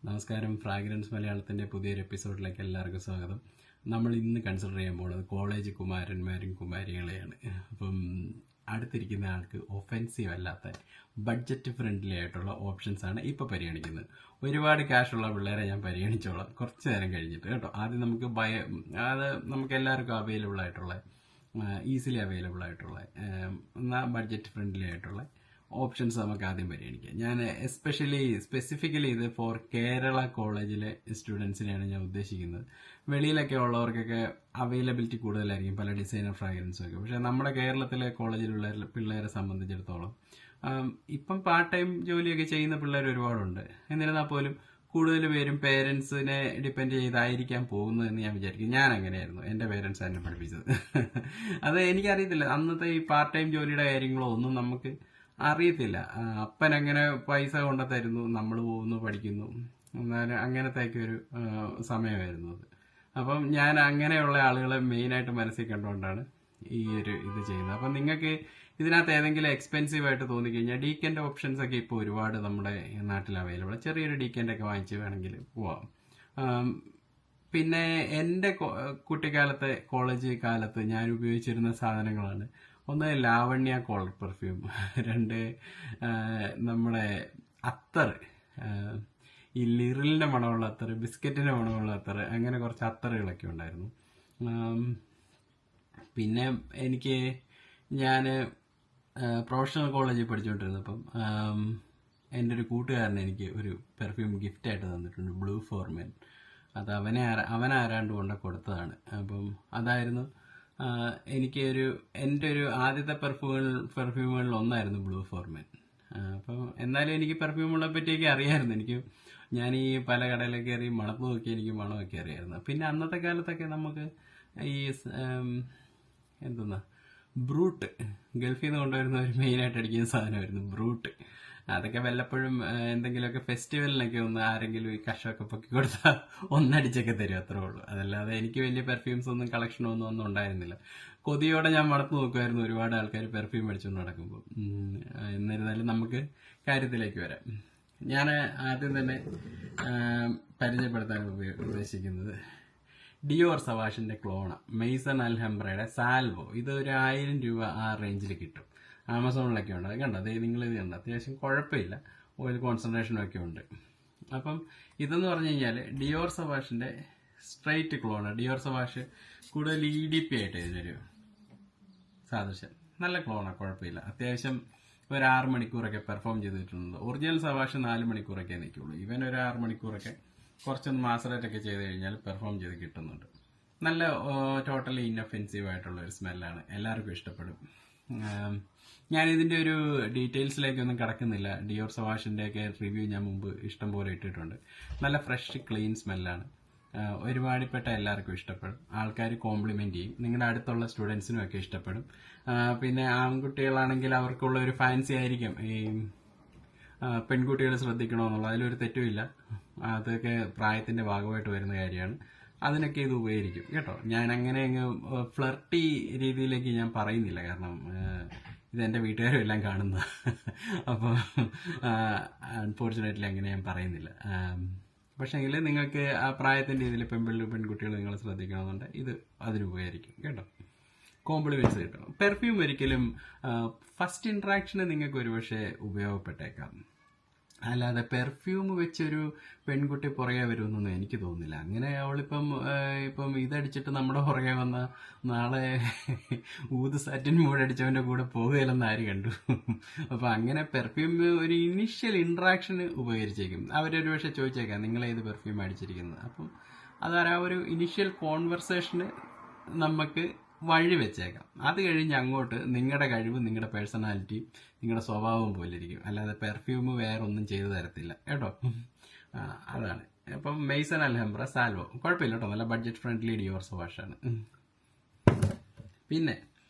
നമസ്കാരം. ഫ്രാഗ്രൻസ് മലയാളത്തിൻ്റെ പുതിയൊരു എപ്പിസോഡിലേക്ക് എല്ലാവർക്കും സ്വാഗതം. നമ്മൾ ഇന്ന് കൺസിഡർ ചെയ്യാൻ പോകുന്നത് കോളേജ് കുമാരന്മാരും കുമാരികളെയാണ്. അപ്പം അടുത്തിരിക്കുന്ന ആൾക്ക് ഒഫെൻസീവ് അല്ലാത്ത ബഡ്ജറ്റ് ഫ്രണ്ട്ലി ആയിട്ടുള്ള ഓപ്ഷൻസ് ആണ് ഇപ്പോൾ പരിഗണിക്കുന്നത്. ഒരുപാട് ക്യാഷുള്ള പിള്ളേരെ ഞാൻ പരിഗണിച്ചോളാം കുറച്ച് നേരം കഴിഞ്ഞിട്ട് കേട്ടോ. ആദ്യം നമുക്ക് എല്ലാവർക്കും അവൈലബിൾ ആയിട്ടുള്ള ഈസിലി അവൈലബിൾ ആയിട്ടുള്ള എന്നാൽ ബഡ്ജറ്റ് ഫ്രണ്ട്ലി ആയിട്ടുള്ള ഓപ്ഷൻസ് നമുക്ക് ആദ്യം പരിഗണിക്കാം. ഞാൻ സ്പെസിഫിക്കലി ഇത് ഫോർ കേരള കോളേജിലെ സ്റ്റുഡൻസിനെയാണ് ഞാൻ ഉദ്ദേശിക്കുന്നത്. വെളിയിലൊക്കെ ഉള്ളവർക്കൊക്കെ അവൈലബിലിറ്റി കൂടുതലായിരിക്കും പല ഡിസൈനർ ഫ്രാഗ്രൻസും ഒക്കെ. പക്ഷേ നമ്മുടെ കേരളത്തിലെ കോളേജിലുള്ള പിള്ളേരെ സംബന്ധിച്ചിടത്തോളം ഇപ്പം പാർട്ട് ടൈം ജോലിയൊക്കെ ചെയ്യുന്ന പിള്ളേർ ഒരുപാടുണ്ട്. എന്നിരുന്നാൽ പോലും കൂടുതൽ പേരും പേരൻസിനെ ഡിപ്പെൻഡ് ചെയ്തായിരിക്കാൻ പോകുന്നതെന്ന് ഞാൻ വിചാരിക്കും. ഞാൻ അങ്ങനെയായിരുന്നു, എൻ്റെ പേരൻസ് എന്നെ പഠിപ്പിച്ചത്. അത് എനിക്കറിയത്തില്ല, അന്നത്തെ ഈ പാർട്ട് ടൈം ജോലിയുടെ കാര്യങ്ങളോ ഒന്നും നമുക്ക് അറിയത്തില്ല. അപ്പൻ അങ്ങനെ പൈസ കൊണ്ടു തരുന്നു, നമ്മൾ പോകുന്നു, പഠിക്കുന്നു, എന്നാലും അങ്ങനത്തെയൊക്കെ ഒരു സമയമായിരുന്നു അത്. അപ്പം ഞാൻ അങ്ങനെയുള്ള ആളുകളെ മെയിനായിട്ട് മനസ്സിൽ കണ്ടുകൊണ്ടാണ് ഈ ഒരു ഇത് ചെയ്യുന്നത്. അപ്പം നിങ്ങൾക്ക് ഇതിനകത്ത് ഏതെങ്കിലും എക്സ്പെൻസീവ് ആയിട്ട് തോന്നിക്കഴിഞ്ഞാൽ ഡീക്കൻ്റെ ഓപ്ഷൻസ് ഒക്കെ ഇപ്പോൾ ഒരുപാട് നമ്മുടെ നാട്ടിൽ അവൈലബിൾ. ചെറിയൊരു ഡീക്കൻ്റെ ഒക്കെ വാങ്ങിച്ച് വേണമെങ്കിൽ പോവാം. പിന്നെ എൻ്റെ കുട്ടിക്കാലത്തെ കോളേജ് കാലത്ത് ഞാൻ ഉപയോഗിച്ചിരുന്ന സാധനങ്ങളാണ്. ഒന്ന് ലാവണ്യ കോളർ പെർഫ്യൂം, രണ്ട് നമ്മുടെ അത്തർ, ഈ ലിറിലിൻ്റെ മണമുള്ള അത്തർ, ബിസ്ക്കറ്റിൻ്റെ മണമുള്ള അത്തർ, അങ്ങനെ കുറച്ച് അത്തറുകളൊക്കെ ഉണ്ടായിരുന്നു. പിന്നെ ഞാൻ പ്രൊഫഷണൽ കോളേജിൽ പഠിച്ചുകൊണ്ടിരുന്നപ്പം എൻ്റെ ഒരു കൂട്ടുകാരൻ എനിക്ക് ഒരു പെർഫ്യൂം ഗിഫ്റ്റായിട്ട് തന്നിട്ടുണ്ട്, ബ്ലൂ ഫോർമെൻ. അത് അവനാരാണ്ട് കൊണ്ട് കൊടുത്തതാണ്. അപ്പം അതായിരുന്നു എൻ്റെ ഒരു ആദ്യത്തെ പെർഫ്യൂമുകളിൽ ഒന്നായിരുന്നു ബ്ലൂ ഫോർമെൻ. അപ്പം എന്നാലും എനിക്ക് പെർഫ്യൂമുകളെ പറ്റിയൊക്കെ അറിയാമായിരുന്നു. ഞാൻ ഈ പല കടയിലൊക്കെ കയറി മണപ്പ് നോക്കി എനിക്ക് മണമൊക്കെ അറിയായിരുന്നു. പിന്നെ അന്നത്തെ കാലത്തൊക്കെ നമുക്ക് ഈ ബ്രൂട്ട്, ഗൾഫിൽ നിന്ന് കൊണ്ടുവരുന്ന ഒരു മെയിനായിട്ട് അടിക്കുന്ന സാധനമായിരുന്നു ബ്രൂട്ട്. അതൊക്കെ വല്ലപ്പോഴും എന്തെങ്കിലുമൊക്കെ ഫെസ്റ്റിവലിനൊക്കെ ഒന്ന് ആരെങ്കിലും ഈ കഷമൊക്കെ പൊക്കി കൊടുത്താൽ ഒന്നടിച്ചൊക്കെ തരും, അത്രേ ഉള്ളൂ. അതല്ലാതെ എനിക്ക് വലിയ പെർഫ്യൂംസ് ഒന്നും കളക്ഷനൊന്നും ഉണ്ടായിരുന്നില്ല. കൊതിയോടെ ഞാൻ മണത്ത് നോക്കുമായിരുന്നു ഒരുപാട് ആൾക്കാർ പെർഫ്യൂം അടിച്ചുകൊണ്ട് നടക്കുമ്പോൾ. എന്നിരുന്നാലും നമുക്ക് കാര്യത്തിലേക്ക് വരാം. ഞാൻ ആദ്യം തന്നെ പരിചയപ്പെടുത്താൻ ഉദ്ദേശിക്കുന്നത് ഡിയോർ സവാഷിന്റെ ക്ലോണ, മെയ്സൺ അൽഹംബ്രയുടെ സാൽവോ. ഇത് ഒരു 1000 രൂപ ആ റേഞ്ചിൽ കിട്ടും. ആമസോണിലൊക്കെ ഉണ്ട്. അത് കണ്ടോ, അതേ നിങ്ങളിത് കണ്ടോ, അത്യാവശ്യം കുഴപ്പമില്ല, ഓയിൽ കോൺസെൻട്രേഷനും ഒക്കെ ഉണ്ട്. അപ്പം ഇതെന്ന് പറഞ്ഞു കഴിഞ്ഞാൽ ഡിയോർ സവാഷിന്റെ സ്ട്രൈറ്റ് ക്ലോണ. ഡിയോർ സവാഷ് കൂടുതൽ EDP ആയിട്ട് ഇതിനൊരു സാദൃശ്യം. നല്ല ക്ലോണ, കുഴപ്പമില്ല. അത്യാവശ്യം ഒരു 6 മണിക്കൂറൊക്കെ പെർഫോം ചെയ്തിട്ടുണ്ട്. ഒറിജിനൽ സവാഷ് 4 മണിക്കൂറൊക്കെ നിൽക്കുള്ളൂ. ഇവൻ ഒരു 6 മണിക്കൂറൊക്കെ കുറച്ചൊന്ന് മാസറേറ്റൊക്കെ ചെയ്ത് കഴിഞ്ഞാൽ പെർഫോം ചെയ്ത് കിട്ടുന്നുണ്ട്. നല്ല ടോട്ടലി ഇന്നൊഫെൻസീവ് ആയിട്ടുള്ള ഒരു സ്മെല്ലാണ്, എല്ലാവർക്കും ഇഷ്ടപ്പെടും. ഞാനിതിൻ്റെ ഒരു ഡീറ്റെയിൽസിലേക്കൊന്നും കടക്കുന്നില്ല. ഡിയോർ സവാഷിൻ്റെ ഒക്കെ റിവ്യൂ ഞാൻ മുമ്പ് ഇഷ്ടം പോലെ ഇട്ടിട്ടുണ്ട്. നല്ല ഫ്രഷ് ക്ലീൻ സ്മെല്ലാണ്, ഒരുപാടിപ്പെട്ട എല്ലാവർക്കും ഇഷ്ടപ്പെടും. ആൾക്കാർ കോംപ്ലിമെന്റ് ചെയ്യും, നിങ്ങളുടെ അടുത്തുള്ള സ്റ്റുഡൻസിനും ഒക്കെ ഇഷ്ടപ്പെടും. പിന്നെ ആൺകുട്ടികളാണെങ്കിൽ അവർക്കുള്ള ഒരു ഫാൻസി ആയിരിക്കും ഈ പെൺകുട്ടികൾ ശ്രദ്ധിക്കണമെന്നുള്ളത്, അതിലൊരു തെറ്റുമില്ല. അതൊക്കെ പ്രായത്തിന്റെ ഭാഗമായിട്ട് വരുന്ന കാര്യമാണ്. അതിനൊക്കെ ഇത് ഉപകരിക്കും കേട്ടോ. ഞാൻ അങ്ങനെ ഫ്ലർട്ടി രീതിയിലേക്ക് ഞാൻ പറയുന്നില്ല, കാരണം ഇതെന്റെ വീട്ടുകാരും എല്ലാം കാണുന്ന. അപ്പോൾ അൺഫോർച്ചുനേറ്റ്ലി അങ്ങനെ ഞാൻ പറയുന്നില്ല. പക്ഷേങ്കിൽ നിങ്ങൾക്ക് ആ പ്രായത്തിന്റെ ഇതിൽ പെൺകുട്ടികൾ നിങ്ങൾ ശ്രദ്ധിക്കണമെന്നുണ്ട്, ഇത് അതിനുപകരിക്കും കേട്ടോ. കോംപ്ലിമെന്റ്സ് കിട്ടണം. പെർഫ്യൂം ഒരിക്കലും ഫസ്റ്റ് ഇന്ററാക്ഷന് നിങ്ങൾക്ക് ഒരുപക്ഷെ ഉപയോഗപ്പെട്ടേക്കാം, അല്ലാതെ പെർഫ്യൂം വെച്ചൊരു പെൺകുട്ടി പുറകെ വരുമെന്നൊന്നും എനിക്ക് തോന്നുന്നില്ല. അങ്ങനെ അവളിപ്പം ഇതടിച്ചിട്ട് നമ്മുടെ പുറകെ വന്ന നാളെ ഊത് സാറ്റിൻ മൂടടിച്ചവന്റെ കൂടെ പോകുകയില്ലെന്ന് ആര് കണ്ടു. അപ്പൊ അങ്ങനെ പെർഫ്യൂം ഒരു ഇനിഷ്യൽ ഇന്ററാക്ഷന് ഉപകരിച്ചേക്കും. അവരൊരു പക്ഷെ ചോദിച്ചേക്കാം നിങ്ങളേത് പെർഫ്യൂം അടിച്ചിരിക്കുന്നത്. അപ്പം അതാ ഒരു ഇനിഷ്യൽ കോൺവെർസേഷന് നമുക്ക് വഴി വെച്ചേക്കാം. അത് കഴിഞ്ഞ് അങ്ങോട്ട് നിങ്ങളുടെ കഴിവ്, നിങ്ങളുടെ പേഴ്സണാലിറ്റി, നിങ്ങളുടെ സ്വഭാവം പോലെ ഇരിക്കും, അല്ലാതെ പെർഫ്യൂം വേറെ ഒന്നും ചെയ്തു തരത്തില്ല കേട്ടോ. അതാണ്. അപ്പം മെയ്സൺ അൽഹംബ്ര സാൽവോ കുഴപ്പമില്ല കേട്ടോ, നല്ല ബഡ്ജറ്റ് ഫ്രണ്ട്ലി ഡിയോർ സവാഷാണ്. പിന്നെ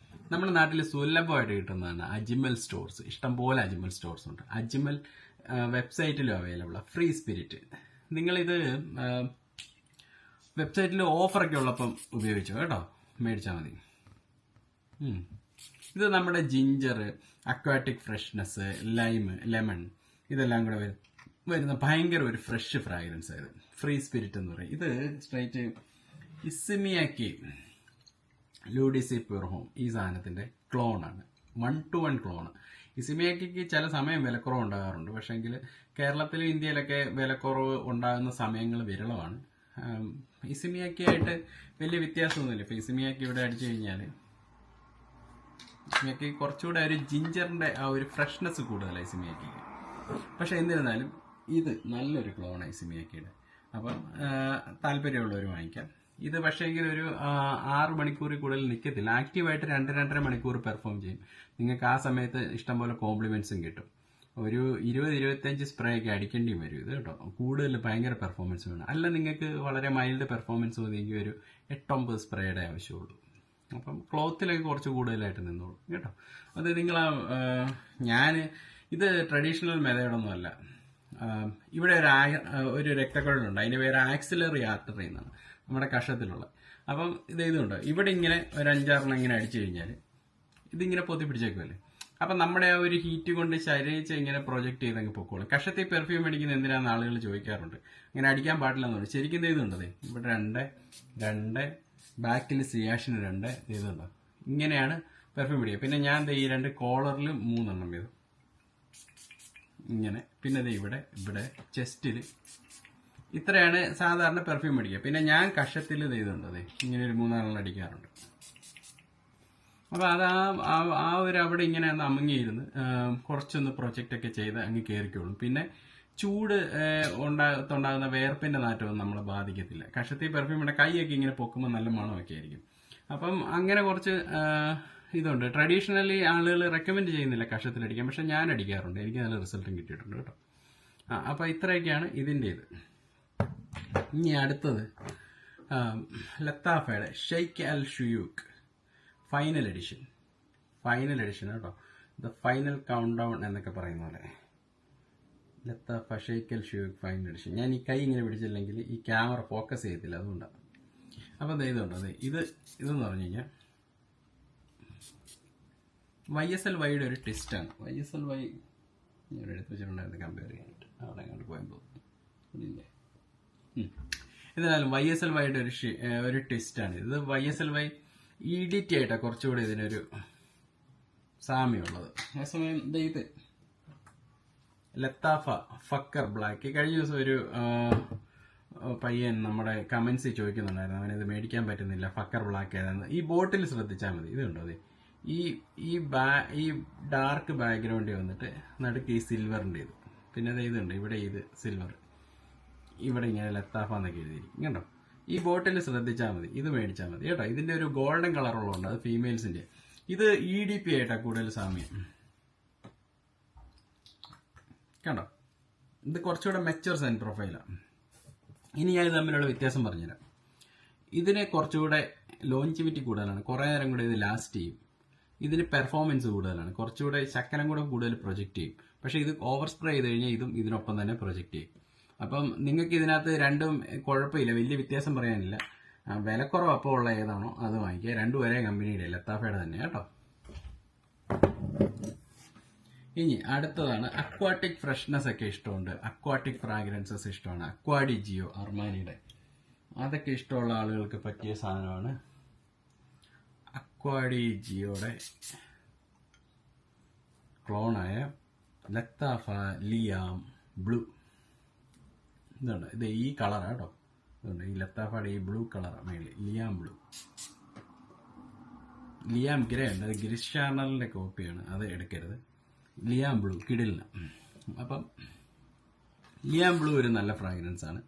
നമ്മുടെ നാട്ടിൽ സുലഭമായിട്ട് കിട്ടുന്നതാണ് അജ്മൽ സ്റ്റോർസ്. ഇഷ്ടംപോലെ അജ്മൽ സ്റ്റോർസ് ഉണ്ട്. അജ്മൽ വെബ്സൈറ്റിലും അവൈലബിൾ ആണ്. Free spirit. നിങ്ങളിത് വെബ്സൈറ്റിൽ ഓഫറൊക്കെ ഉള്ളപ്പം ഉപയോഗിച്ചോ കേട്ടോ, മേടിച്ചാൽ മതി. ഇത് നമ്മുടെ ginger, aquatic freshness, lime, lemon, ഇതെല്ലാം കൂടെ വരുന്ന ഭയങ്കര ഒരു ഫ്രഷ് ഫ്രാഗ്രൻസ് ആയത് ഫ്രീ സ്പിരിറ്റ് എന്ന് പറയും. ഇത് സ്ട്രൈറ്റ് ഇസ്മിയാക്കി ലൂഡിസി പ്യൂർ ഹോം ഈ സാധനത്തിന്റെ ക്ലോണാണ്. 1-to-1 clone. ഇസിമിയാക്കിക്ക് ചില സമയം വിലക്കുറവ് ഉണ്ടാകാറുണ്ട്. പക്ഷേങ്കിൽ കേരളത്തിലും ഇന്ത്യയിലൊക്കെ വിലക്കുറവ് ഉണ്ടാകുന്ന സമയങ്ങൾ വിരളമാണ്. ഇസിമിയാക്കിയായിട്ട് വലിയ വ്യത്യാസമൊന്നുമില്ല. ഇപ്പൊ ഇസിമിയാക്കി ഇവിടെ അടിച്ചു കഴിഞ്ഞാൽ ഇസിമിയാക്കി കുറച്ചുകൂടെ ഒരു ജിഞ്ചറിന്റെ ആ ഒരു ഫ്രഷ്നെസ് കൂടുതലാണ് ഇസിമിയാക്കിക്ക്. പക്ഷെ എന്നിരുന്നാലും ഇത് നല്ലൊരു ക്ലോണാണ് ഇസിമിയാക്കിയുടെ. അപ്പം താല്പര്യമുള്ളവർ വാങ്ങിക്കാം. ഇത് പക്ഷേങ്കിൽ ഒരു 6 മണിക്കൂറിൽ കൂടുതൽ നിൽക്കത്തില്ല. ആക്റ്റീവായിട്ട് 2-2.5 മണിക്കൂർ പെർഫോം ചെയ്യും. നിങ്ങൾക്ക് ആ സമയത്ത് ഇഷ്ടംപോലെ കോംപ്ലിമെന്റ്സും കിട്ടും. ഒരു 20-25 സ്പ്രേ ഒക്കെ അടിക്കേണ്ടി വരും ഇത് കേട്ടോ. കൂടുതൽ ഭയങ്കര പെർഫോമൻസ് വേണം. അല്ല നിങ്ങൾക്ക് വളരെ മൈൽഡ് പെർഫോമൻസ് മതിയെങ്കിൽ ഒരു 8-9 സ്പ്രേയുടെ ആവശ്യമുള്ളൂ. അപ്പം ക്ലോത്തിലൊക്കെ കുറച്ച് കൂടുതലായിട്ട് നിന്നോളൂ കേട്ടോ. അത് നിങ്ങൾ ഇത് ട്രഡീഷണൽ മെത്തേഡൊന്നും അല്ല. ഇവിടെ ഒരു രക്തക്കുഴലുണ്ട്. അതിന്റെ പേര് ആക്സിലറി ആർട്ടറി എന്നാണ്, നമ്മുടെ കഷത്തിലുള്ള. അപ്പം ഇതുണ്ട്. ഇവിടെ ഇങ്ങനെ ഒരു 5-6 ഇങ്ങനെ അടിച്ചു കഴിഞ്ഞാൽ ഇതിങ്ങനെ പൊത്തി പിടിച്ചേക്കുമല്ലേ. അപ്പം നമ്മുടെ ആ ഒരു ഹീറ്റ് കൊണ്ട് ശരീരിച്ച് ഇങ്ങനെ പ്രൊജക്ട് ചെയ്തങ്ങ് പൊക്കോളും. കഷത്തിൽ പെർഫ്യൂം അടിക്കുന്ന എന്തിനാന്ന് ആളുകൾ ചോദിക്കാറുണ്ട്. അങ്ങനെ അടിക്കാൻ പാടില്ലെന്ന് പറയും. ശരിക്കും ഇതുണ്ടത് ഇവിടെ 2 ബാക്കിൽ സിയാഷിന് 2 ഇതുണ്ടോ. ഇങ്ങനെയാണ് പെർഫ്യൂം അടിക്കുക. പിന്നെ ഞാൻ ഈ 2 കോളറിലും 3 ഇത് ഇങ്ങനെ. പിന്നെ ഇവിടെ ചെസ്റ്റിൽ ഇത്രയാണ് സാധാരണ പെർഫ്യൂം അടിക്കുക. പിന്നെ ഞാൻ കഷത്തിൽ ഇതുണ്ട് ഇങ്ങനെ ഒരു 3-4 അടിക്കാറുണ്ട്. അപ്പൊ അത് ആ ഒരു അവിടെ ഇങ്ങനെ അമങ്ങിയിരുന്ന് കുറച്ചൊന്ന് പ്രൊജക്റ്റ് ഒക്കെ ചെയ്ത് അങ്ങ് കയറിക്കോളും. പിന്നെ ചൂട് ഉണ്ടാകുന്ന വേർപ്പിന്റെ നാറ്റമൊന്നും നമ്മളെ ബാധിക്കത്തില്ല. കഷത്തിൽ പെർഫ്യൂമിന്റെ കൈയൊക്കെ ഇങ്ങനെ പൊക്കുമ്പോൾ നല്ല മണമൊക്കെ ആയിരിക്കും. അപ്പം അങ്ങനെ കുറച്ച് ഇതുണ്ട്. ട്രഡീഷണലി ആളുകൾ റെക്കമെൻഡ് ചെയ്യുന്നില്ല കഷത്തിലടിക്കാൻ, പക്ഷെ ഞാൻ അടിക്കാറുണ്ട്. എനിക്ക് നല്ല റിസൾട്ടും കിട്ടിയിട്ടുണ്ട് കേട്ടോ. അപ്പൊ ഇത്രയൊക്കെയാണ് ഇതിൻ്റെ ഇത്. ഇനി അടുത്തത് ലത്താഫയുടെ ഷെയ്ഖ് അൽ ഷുയൂഖ് ഫൈനൽ എഡിഷൻ കേട്ടോ. ദ ഫൈനൽ കൗണ്ട് ഡൗൺ എന്നൊക്കെ പറയുന്ന പോലെ ലത്താഫ ഷെയ്ഖ് അൽ ഷുയൂഖ് ഫൈനൽ എഡിഷൻ. ഞാൻ ഈ കൈ ഇങ്ങനെ പിടിച്ചില്ലെങ്കിൽ ഈ ക്യാമറ ഫോക്കസ് ചെയ്യത്തില്ല, അതുകൊണ്ടാണ്. അപ്പം ഇതുണ്ട്. ഇതെന്ന് പറഞ്ഞു കഴിഞ്ഞാൽ YSL-Yയുടെ ഒരു ടെസ്റ്റാണ്. YSL-Y ഇവിടെ എടുത്ത് വെച്ചിട്ടുണ്ടായിരുന്നു കമ്പയർ ചെയ്യാനായിട്ട്. അവിടെ അങ്ങോട്ട് പോയപ്പോൾ ഇല്ലേ. എന്നാലും YSL-Yയുടെ ഒരു ടെസ്റ്റാണ് ഇത്. YSL-Y EDT ആയിട്ടാണ് കുറച്ചുകൂടി ഇതിനൊരു സാമ്യമുള്ളത്. അതേസമയം ഇത് ലത്താഫ ഫക്കർ ബ്ലാക്ക്. കഴിഞ്ഞ ദിവസം ഒരു പയ്യൻ നമ്മുടെ കമന്റ്സിൽ ചോദിക്കുന്നുണ്ടായിരുന്നു, അവനത് മേടിക്കാൻ പറ്റുന്നില്ല, ഫക്കർ ബ്ലാക്ക് ഏതാണെന്ന്. ഈ ബോട്ടിൽ ശ്രദ്ധിച്ചാൽ മതി. ഇതുണ്ടോ ഈ ഡാർക്ക് ബാക്ക്ഗ്രൗണ്ടിൽ വന്നിട്ട് നടുക്ക് ഈ സിൽവറിൻ്റെ ഇത്, പിന്നെ ഇതുണ്ട് ഇവിടെ ഇത് സിൽവർ, ഇവിടെ ഇങ്ങനെ ലത്താഫ എന്നൊക്കെ എഴുതിയിരിക്കും കേട്ടോ. ഈ ബോട്ടിൽ ശ്രദ്ധിച്ചാൽ മതി, ഇത് മേടിച്ചാൽ മതി കേട്ടോ. ഇതിന്റെ ഒരു ഗോൾഡൻ കളറുള്ളതുണ്ട്, അത് ഫീമെയിൽസിന്റെ. ഇത് EDP ആയിട്ടാണ് കൂടുതൽ സാമ്യം കണ്ടോ. ഇത് കുറച്ചുകൂടെ മെച്ചർ സെന്റ് പ്രൊഫൈലാണ്. ഇനി ഞാൻ ഇത് തമ്മിലുള്ള വ്യത്യാസം പറഞ്ഞുതരാം. ഇതിന് കുറച്ചുകൂടെ ലോഞ്ചിവിറ്റി കൂടുതലാണ്, കുറേ നേരം കൂടെ ഇത് ലാസ്റ്റ് ചെയ്യും. ഇതിന് പെർഫോമൻസ് കൂടുതലാണ്, കുറച്ചുകൂടെ ശക്കലം കൂടെ കൂടുതൽ പ്രൊജക്ട് ചെയ്യും. പക്ഷെ ഇത് ഓവർ സ്പ്രേ ചെയ്ത് കഴിഞ്ഞാൽ ഇതും ഇതിനൊപ്പം തന്നെ പ്രൊജക്ട് ചെയ്യും. അപ്പം നിങ്ങൾക്ക് ഇതിനകത്ത് രണ്ടും കുഴപ്പമില്ല, വലിയ വ്യത്യാസം പറയാനില്ല. വിലക്കുറവ് അപ്പോൾ ഉള്ള ഏതാണോ അത് വാങ്ങിക്കുക. 2 ഒരേ കമ്പനിയുടെ ലത്താഫയുടെ തന്നെ കേട്ടോ. ഇനി അടുത്തതാണ് അക്വാട്ടിക് ഫ്രഷ്നെസ് ഒക്കെ ഇഷ്ടമുണ്ട്, അക്വാട്ടിക് ഫ്രാഗ്രൻസസ് ഇഷ്ടമാണ്. അക്വാഡി ജിയോ അർമാനിയുടെ അതൊക്കെ ഇഷ്ടമുള്ള ആളുകൾക്ക് പറ്റിയ സാധനമാണ് അക്വാഡി ജിയോയുടെ ക്ലോണായ ലത്താഫ ലിയാം ബ്ലൂ. ഇതുണ്ട്, ഇത് ഈ കളറാണ് കേട്ടോ. ഇതുണ്ട് ഈ ലത്താഫയുടെ ഈ ബ്ലൂ കളറാണ് മേളിൽ, ലിയാം ബ്ലൂ. ലിയാം ഗ്രേ ഉണ്ട്, അത് ഗിരിഷ് ചാനലിന്റെ കോപ്പിയാണ്, അത് എടുക്കരുത്. ലിയാം ബ്ലൂ കിടിലിന്. അപ്പം ലിയാം ബ്ലൂ ഒരു നല്ല ഫ്രാഗ്രൻസ് ആണ്.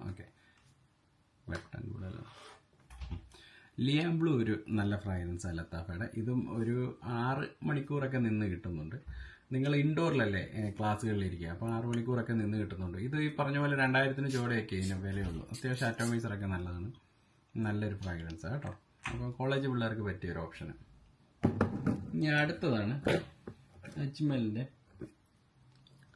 ഓക്കെ, വെട്ടം കൂടുതൽ. ലിയാം ബ്ലൂ ഒരു നല്ല ഫ്രാഗ്രൻസ് ആണ് ലത്താഫയുടെ. ഇതും ഒരു 6 മണിക്കൂറൊക്കെ നിന്ന് കിട്ടുന്നുണ്ട്. നിങ്ങൾ ഇൻഡോറിലല്ലേ ക്ലാസ്സുകളിലിരിക്കുക, അപ്പോൾ 6 മണിക്കൂറൊക്കെ നിന്ന് കിട്ടുന്നുണ്ട്. ഇത് ഈ പറഞ്ഞ പോലെ 2000 ചോടെയൊക്കെ ഇതിന് വിലയുള്ളൂ. അത്യാവശ്യം അറ്റോമൈസറൊക്കെ നല്ലതാണ്, നല്ലൊരു ഫ്രാഗ്രൻസ് കേട്ടോ. അപ്പോൾ കോളേജ് പിള്ളേർക്ക് പറ്റിയൊരു ഓപ്ഷന്. ഇനി അടുത്തതാണ് അജ്മലിന്റെ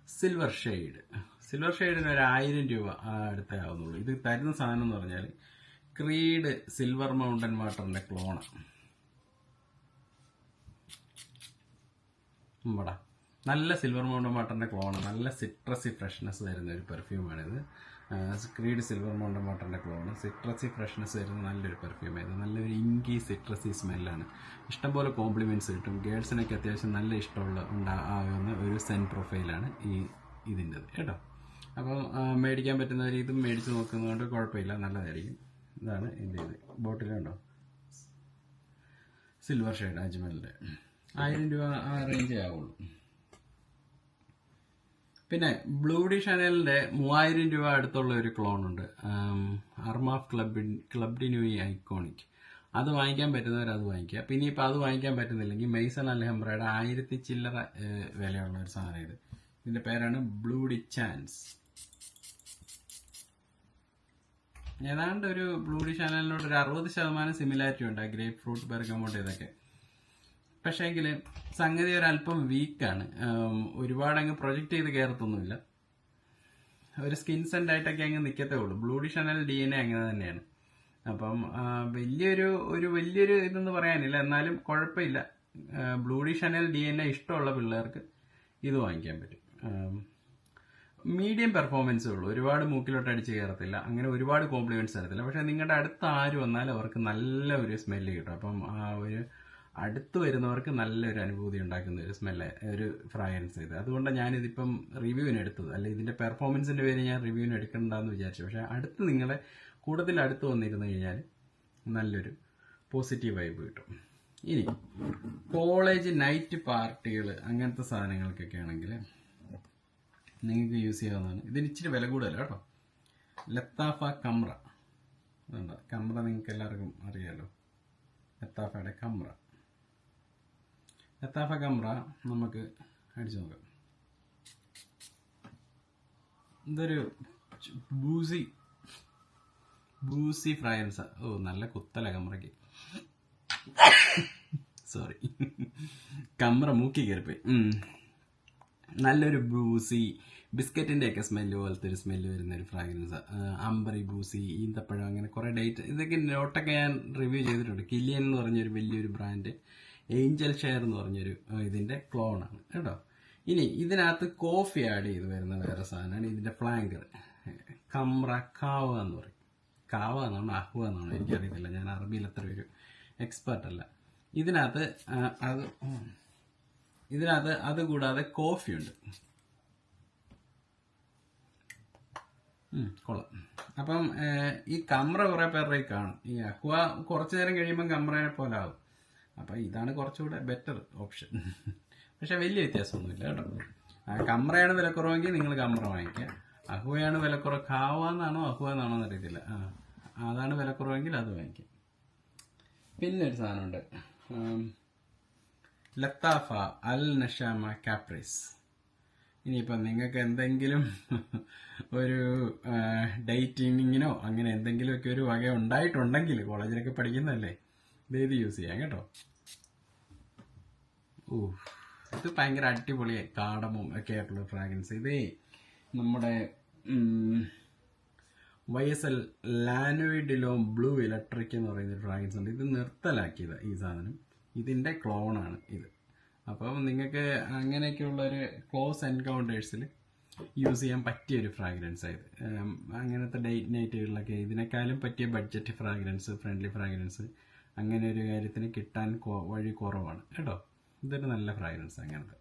സിൽവർ ഷെയ്ഡ്. സിൽവർ ഷെയ്ഡിന് ഒരു 1000 രൂപ അടുത്തേ ആവുന്നുള്ളൂ. ഇത് തരുന്ന സാധനം എന്ന് പറഞ്ഞാൽ ക്രീഡ് സിൽവർ മൗണ്ടൻ വാട്ടറിന്റെ ക്ലോണാണ്. നല്ല സിൽവർ മൗണ്ടൻ വാട്ടറിൻ്റെ ക്ലോണ്, നല്ല സിട്രസി ഫ്രഷ്നെസ് തരുന്ന ഒരു പെർഫ്യൂമാണിത്. ക്രീഡ് സിൽവർ മൗണ്ടൻ വാട്ടറിൻ്റെ ക്ലോണ്, സിട്രസി ഫ്രഷ്നെസ് തരുന്ന നല്ലൊരു പെർഫ്യൂമായിരുന്നു. നല്ലൊരു ഇങ്കി സിട്രസി സ്മെല്ലാണ്. ഇഷ്ടംപോലെ കോംപ്ലിമെൻറ്റ്സ് കിട്ടും. ഗേൾസിനൊക്കെ അത്യാവശ്യം നല്ല ഇഷ്ടമുള്ള ആകുന്ന ഒരു സെൻ പ്രൊഫൈലാണ് ഇതിൻ്റെത് കേട്ടോ. അപ്പം മേടിക്കാൻ പറ്റുന്നവർ ഇതും മേടിച്ച് നോക്കുന്നതുകൊണ്ട് കുഴപ്പമില്ല, നല്ലതായിരിക്കും. ഇതാണ് ഇതിൻ്റെ ഇത്. ബോട്ടിലുണ്ടോ, സിൽവർ ഷെയ്ഡ് അജ്മലിൻ്റെ. 1000 രൂപ ആ റേഞ്ചേ ആവുള്ളൂ. പിന്നെ ബ്ലൂഡി ഷാനലിൻ്റെ 3000 രൂപ അടുത്തുള്ള ഒരു ക്ലോണുണ്ട്, അർമാഫ് ക്ലബ് ഡി ന്യൂയി ഐക്കോണിക്. അത് വാങ്ങിക്കാൻ പറ്റുന്നവർ അത് വാങ്ങിക്കുക. പിന്നെ ഇപ്പം അത് വാങ്ങിക്കാൻ പറ്റുന്നില്ലെങ്കിൽ മെയ്സൺ അൽഹംബ്രയുടെ 1000 ചില്ലറ വിലയുള്ള ഒരു സാധനം ഇത്. ഇതിൻ്റെ പേരാണ് ബ്ലൂഡി ചാൻസ്. ഏതാണ്ട് ഒരു ബ്ലൂഡി ഷാനലിനോട് ഒരു 60% സിമിലാരിറ്റി ഉണ്ട്, ഗ്രേപ്പ് ഫ്രൂട്ട്, ബെർഗമോട്ട് ഇതൊക്കെ. പക്ഷേ എങ്കിൽ സംഗതി ഒരല്പം വീക്കാണ്. ഒരുപാട് അങ്ങ് പ്രൊജക്റ്റ് ചെയ്ത് കയറത്തൊന്നുമില്ല. ഒരു സ്കിൻ സെൻ്റ് ആയിട്ടൊക്കെ അങ്ങ് നിൽക്കത്തേ ഉള്ളൂ. ബ്ലൂഡി ഷാനൽ DNA അങ്ങനെ തന്നെയാണ്. അപ്പം വലിയൊരു ഇതെന്ന് പറയാനില്ല, എന്നാലും കുഴപ്പമില്ല. ബ്ലൂഡി ഷാനൽ DNA ഇഷ്ടമുള്ള പിള്ളേർക്ക് ഇത് വാങ്ങിക്കാൻ പറ്റും. മീഡിയം പെർഫോമൻസേ ഉള്ളൂ, ഒരുപാട് മൂക്കിലോട്ട് അടിച്ച് കയറത്തില്ല, അങ്ങനെ ഒരുപാട് കോംപ്ലിമെൻറ്റ്സ് തരത്തില്ല. പക്ഷേ നിങ്ങളുടെ അടുത്ത് ആര് വന്നാലും അവർക്ക് നല്ല ഒരു സ്മെല്ല് കിട്ടും. അപ്പം ആ ഒരു അടുത്ത് വരുന്നവർക്ക് നല്ലൊരു അനുഭൂതി ഉണ്ടാക്കുന്ന ഒരു ഒരു ഫ്രാഗ്രൻസ് ഇത്. അതുകൊണ്ടാണ് ഞാനിതിപ്പം റിവ്യൂവിന് എടുത്തത്. അല്ല, ഇതിൻ്റെ പെർഫോമൻസിൻ്റെ പേര് ഞാൻ റിവ്യൂവിന് എടുക്കണ്ടെന്ന് വിചാരിച്ചു. പക്ഷേ അടുത്ത് നിങ്ങളെ കൂടുതൽ അടുത്ത് വന്നിരുന്നു കഴിഞ്ഞാൽ നല്ലൊരു പോസിറ്റീവ് വൈബ് കിട്ടും. ഇനി കോളേജ് നൈറ്റ് പാർട്ടികൾ അങ്ങനത്തെ സാധനങ്ങൾക്കൊക്കെ ആണെങ്കിൽ നിങ്ങൾക്ക് യൂസ് ചെയ്യാവുന്നതാണ്. ഇതിന് ഇച്ചിരി വില കൂടുതലാണ് കേട്ടോ. ലത്താഫ കമ്ര. അതുകൊണ്ട് കമ്ര നിങ്ങൾക്ക് എല്ലാവർക്കും അറിയാമല്ലോ, ലത്താഫയുടെ കമ്ര. ലത്താഫ കമ്ര നമുക്ക് അടിച്ചു നോക്കാം. ഇതൊരു ബൂസി ഫ്രാഗ്രൻസാ. ഓ, നല്ല കുത്തല കമ്രയ്ക്ക്. സോറി, കമ്ര മൂക്കി കയറിപ്പോയി. നല്ലൊരു ബ്രൂസി ബിസ്ക്കറ്റിൻ്റെ ഒക്കെ സ്മെല്ല് പോലത്തെ ഒരു സ്മെല്ല് വരുന്ന ഒരു ഫ്രാഗ്രൻസ്. അംബറി, ബൂസി, ഈന്തപ്പഴം, അങ്ങനെ കുറേ ഇതൊക്കെ നോട്ടൊക്കെ ഞാൻ റിവ്യൂ ചെയ്തിട്ടുണ്ട്. കിലിയൻ എന്ന് പറഞ്ഞൊരു വലിയൊരു ബ്രാൻഡ്, ഏഞ്ചൽ ഷെയർ എന്ന് പറഞ്ഞൊരു ഇതിൻ്റെ ക്ലോണാണ് കേട്ടോ. ഇനി ഇതിനകത്ത് കോഫി ആഡ് ചെയ്ത് വരുന്ന വേറെ സാധനമാണ് ഇതിൻ്റെ ഫ്ലാങ്കർ, കമ്ര കാവ എന്ന് പറയും. കാവ എന്നാണ് അഹ്വ എന്നാണ് എനിക്കറിയത്തില്ല, ഞാൻ അറബിയിൽ അത്ര ഒരു എക്സ്പെർട്ടല്ല. ഇതിനകത്ത് അതുകൂടാതെ കോഫിയുണ്ട്. കൊള്ളാം. അപ്പം ഈ കമ്ര കുറേ പേരുടെ കാണും. ഈ അഹ്വ കുറച്ചു നേരം കഴിയുമ്പം കമ്രനെ പോലെ ആകും. അപ്പം ഇതാണ് കുറച്ചുകൂടെ ബെറ്റർ ഓപ്ഷൻ. പക്ഷെ വലിയ വ്യത്യാസമൊന്നുമില്ല കേട്ടോ. കമ്രയാണ് വിലക്കുറവെങ്കിൽ നിങ്ങൾ കമ്ര വാങ്ങിക്കുക. അഹ്വയാണ് വിലക്കുറവ്, ഖാവ എന്നാണോ അഹ്വ എന്നാണോ എന്നറിയത്തില്ല, അതാണ് വിലക്കുറവെങ്കിൽ അത് വാങ്ങിക്കുക. പിന്നെ ഒരു സാധനമുണ്ട്, ലത്താഫ അൽ നഷാമ കാപ്രിസ്. ഇനിയിപ്പം നിങ്ങൾക്ക് എന്തെങ്കിലും ഒരു ഡേറ്റിങ്ങിനോ അങ്ങനെ എന്തെങ്കിലുമൊക്കെ ഒരു വക ഉണ്ടായിട്ടുണ്ടെങ്കിൽ, കോളേജിലൊക്കെ പഠിക്കുന്നതല്ലേ, ഇത് യൂസ് ചെയ്യാം കേട്ടോ. ഇത് ഭയങ്കര അടിപൊളിയായി കാടമും ഒക്കെ ആയിട്ടുള്ള ഫ്രാഗ്രൻസ്. ഇത് നമ്മുടെ YSL ലാനോയിഡിലോം ബ്ലൂ ഇലക്ട്രിക് എന്ന് പറയുന്നൊരു ഫ്രാഗ്രൻസ് ഉണ്ട്. ഇത് നിർത്തലാക്കിയത് ഈ സാധനം, ഇതിൻ്റെ ക്ലോണാണ് ഇത്. അപ്പം നിങ്ങൾക്ക് അങ്ങനെയൊക്കെയുള്ളൊരു ക്ലോസ് എൻകൗണ്ടേഴ്സിൽ യൂസ് ചെയ്യാൻ പറ്റിയൊരു ഫ്രാഗ്രൻസ് ആയത്. അങ്ങനത്തെ ഡേറ്റ് നൈറ്റുകളിലൊക്കെ ഇതിനേക്കാളും പറ്റിയ ബഡ്ജറ്റ് ഫ്രാഗ്രൻസ്, ഫ്രണ്ട്ലി ഫ്രാഗ്രൻസ് അങ്ങനെ ഒരു കാര്യത്തിന് കിട്ടാൻ വഴി കുറവാണ് കേട്ടോ. ഇതൊരു നല്ല ഫ്രാഗ്രൻസ് അങ്ങനത്തെ.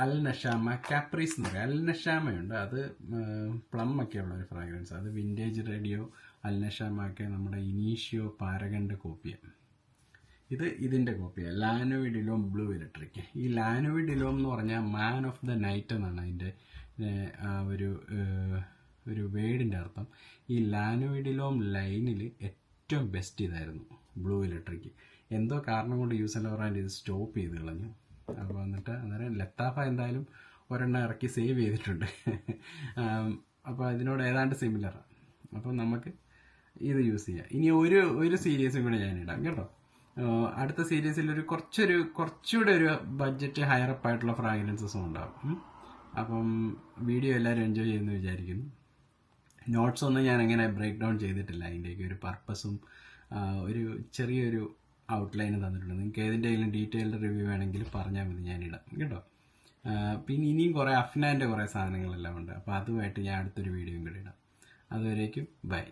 അൽ നഷാമ കാപ്രീസ് എന്ന് പറയും. അൽ നഷാമയുണ്ട്, അത് പ്ലം ഒക്കെ ഉള്ള ഒരു ഫ്രാഗ്രൻസ്. അത് വിൻറ്റേജ് റേഡിയോ അൽ നഷാമ ഒക്കെ നമ്മുടെ ഇനീഷ്യോ പാരഗൻ്റെ കോപ്പിയാണ്. ഇത് ഇതിൻ്റെ കോപ്പിയാണ്, ലാനോയിഡിലോം ബ്ലൂ ഇലക്ട്രിക്. ഈ ലാനോയിഡിലോം എന്ന് പറഞ്ഞാൽ മാൻ ഓഫ് ദ നൈറ്റ് എന്നാണ് അതിൻ്റെ ഒരു വേർഡിൻ്റെ അർത്ഥം. ഈ ലാനോയിഡിലോം ലൈനിൽ ഏറ്റവും ബെസ്റ്റ് ഇതായിരുന്നു ബ്ലൂ ഇലക്ട്രിക്. എന്തോ കാരണം കൊണ്ട് യൂസ് ആൻഡ് ബ്രാൻഡ് ഇത് സ്റ്റോപ്പ് ചെയ്ത് കളഞ്ഞു. അപ്പോൾ എന്നിട്ട് അന്നേരം ലത്താഫ എന്തായാലും ഒരെണ്ണം ഇറക്കി സേവ് ചെയ്തിട്ടുണ്ട്. അപ്പോൾ അതിനോട് ഏതാണ്ട് സിമിലറാണ്. അപ്പം നമുക്ക് ഇത് യൂസ് ചെയ്യാം. ഇനി ഒരു സീരീസും കൂടെ ഞാനിടാം കേട്ടോ. അടുത്ത സീരീസിൽ കുറച്ചുകൂടെ ഒരു ബഡ്ജറ്റ് ഹയറപ്പ് ആയിട്ടുള്ള ഫ്രാഗ്രൻസസും ഉണ്ടാവും. അപ്പം വീഡിയോ എല്ലാവരും എൻജോയ് ചെയ്യുമെന്ന് വിചാരിക്കുന്നു. നോട്ട്സ് ഒന്നും ഞാൻ അങ്ങനെ ബ്രേക്ക് ഡൗൺ ചെയ്തിട്ടില്ല. അതിൻ്റെയൊക്കെ ഒരു പർപ്പസും ഒരു ചെറിയൊരു ഔട്ട്ലൈൻ തന്നിട്ടുണ്ട്. നിങ്ങൾക്ക് ഏതിൻ്റെയെങ്കിലും ഡീറ്റെയിൽഡ് റിവ്യൂ വേണമെങ്കിൽ പറഞ്ഞാൽ മതി, ഞാനിടാം കേട്ടോ. പിന്നെ ഇനിയും കുറേ അഫ്നാൻ്റെ കുറേ സാധനങ്ങളെല്ലാം ഉണ്ട്. അപ്പോൾ അതുമായിട്ട് ഞാൻ അടുത്തൊരു വീഡിയോയും കൂടി ഇടാം. അതുവരേക്കും ബൈ.